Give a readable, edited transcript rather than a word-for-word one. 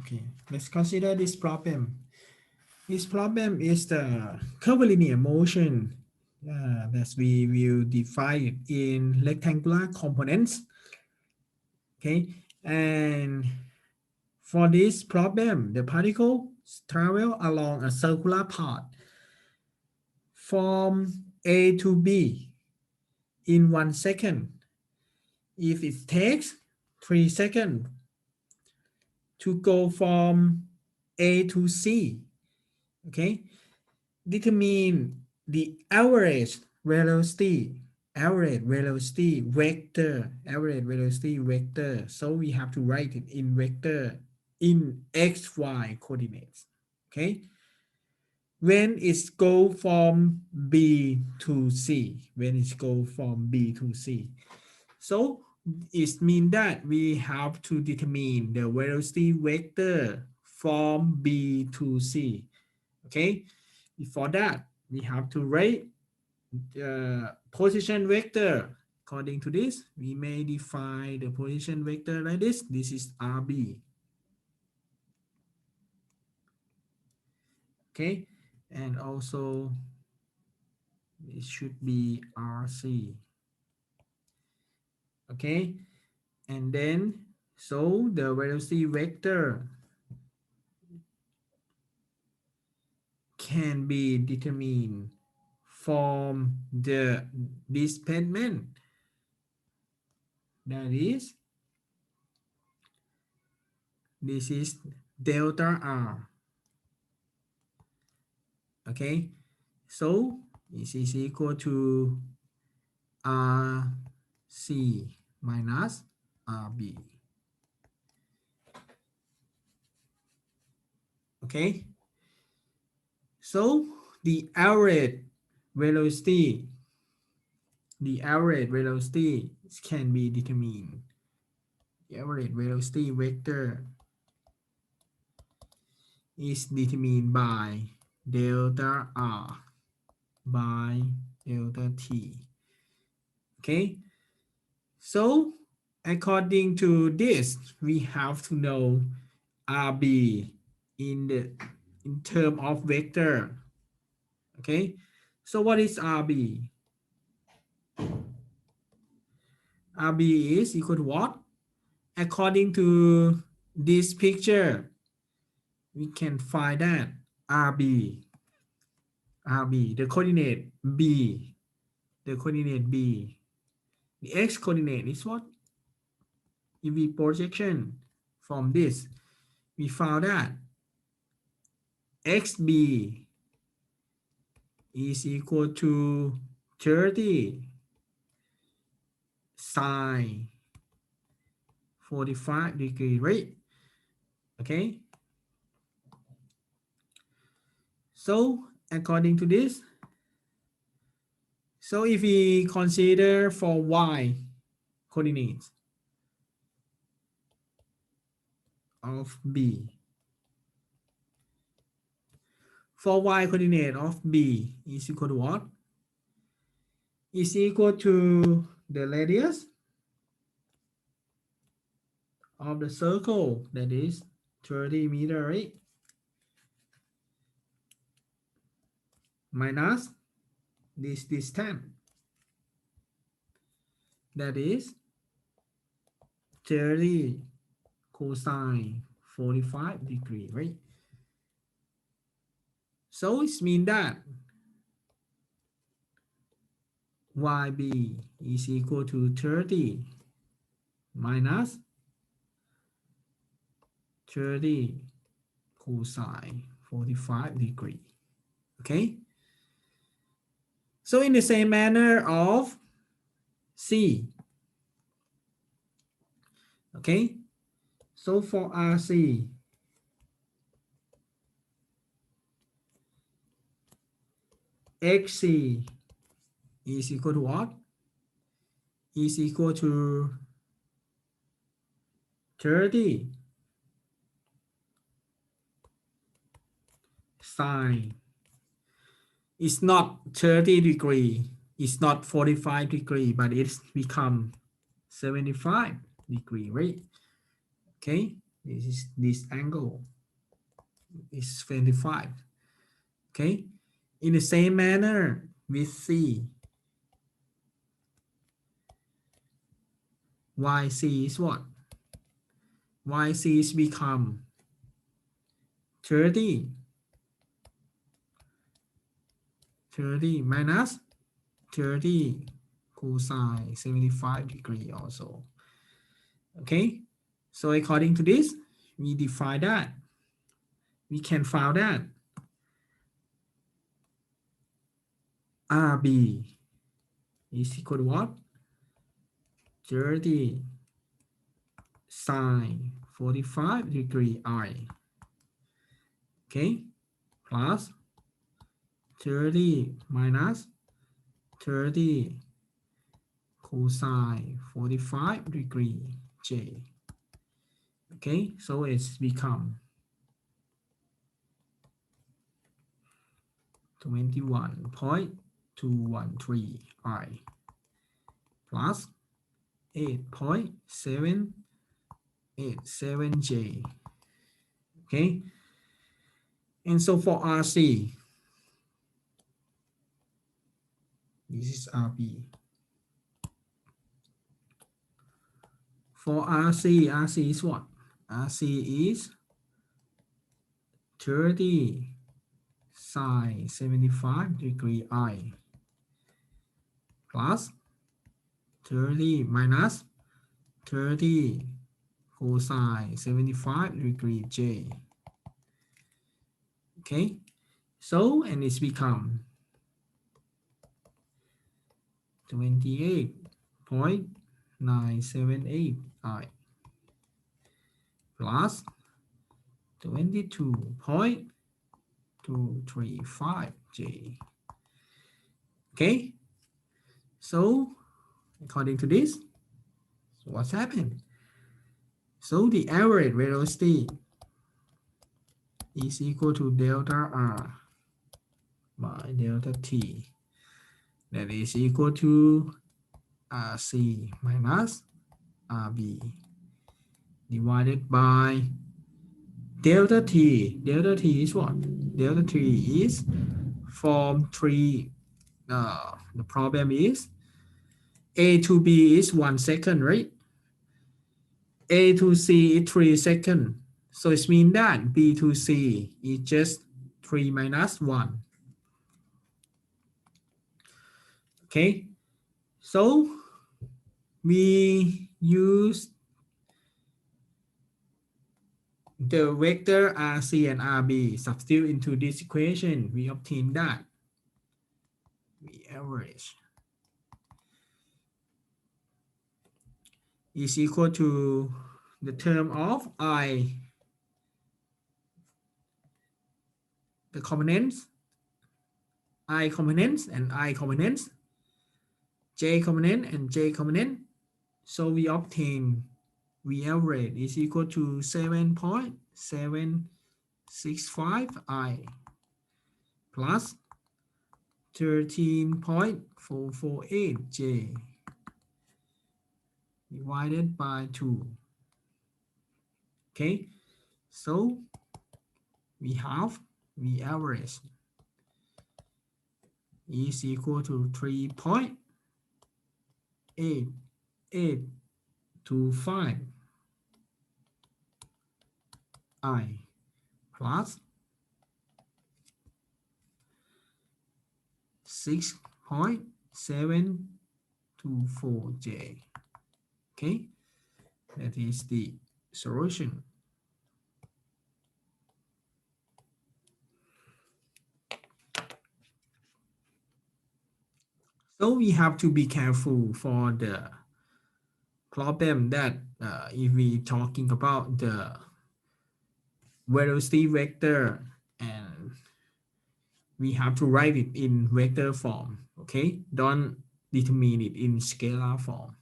Okay, let's consider this problem. This problem is the curvilinear motion that we will define in rectangular components. Okay, and for this problem, the particle travel along a circular path from A to B in 1 second. If it takes 3 seconds to go from A to C, okay, determine the average velocity vector. So we have to write it in vector in xy coordinates. Okay, when it's go from B to C, so it means that we have to determine the velocity vector from B to C. Okay, before that we have to write the position vector. According to this, we may define the position vector like this. This is RB. Okay, and also it should be RC. Okay, and then so the velocity vector can be determined from the displacement, that is, this is delta R. Okay, so this is equal to RC minus RB. Okay, so the average velocity can be determined. The average velocity vector is determined by delta R by delta T. Okay, so according to this, we have to know RB in term of vector. Okay, so what is RB? RB is equal to what? According to this picture, we can find that RB, the coordinate B, the x coordinate is what? If we projection from this, we found that XB is equal to 30 sine 45 degree, right? Okay, so according to this, so if we consider for y coordinates of B, for y coordinate of B is equal to what? Is equal to the radius of the circle, that is 30 meters, right? Minus this distance, that is 30 cosine 45 degree, right? So it means that YB is equal to 30 minus 30 cosine 45 degree. Okay, so in the same manner of C. Okay, so for RC, XC is equal to what? Is equal to 30 sine. It's not 30 degree, it's not 45 degree, but it's become 75 degree, right? Okay, this angle is 25. Okay, in the same manner with C, YC is what? YC is become 30 minus 30 cosine 75 degree also. Okay, so according to this, we define that. We can find that RB is equal to what? 30 sine 45 degree I. Okay, plus 30 minus 30 cosine 45 degree J. Okay, so it's become 21.213 I plus 8.787 J. Okay, and so for RC, this is RB. For RC, RC is what? RC is 30 sine 75 degree I plus 30 minus 30 cosine 75 degree J. Okay, so and it's become 28.978 I plus 22.235 J. Okay, so according to this, so what's happened? So the average velocity is equal to delta R by delta T. That is equal to RC minus RB divided by delta T. Delta T is what? Delta T is form 3. The problem is A to B is 1 second, right? A to C is 3 seconds. So it means that B to C is just 3 minus 1. Okay, so we use the vector RC and RB, substitute into this equation, we obtain that we average is equal to the term of I, the components, I components and I components, J component and J component. So we obtain V average is equal to 7.765 I plus 13.448 J divided by 2. Okay, so we have V average is equal to 3.8825 I plus 6.724 J. Okay, that is the solution. So we have to be careful for the problem that if we talking about the velocity vector and we have to write it in vector form. Okay, don't determine it in scalar form.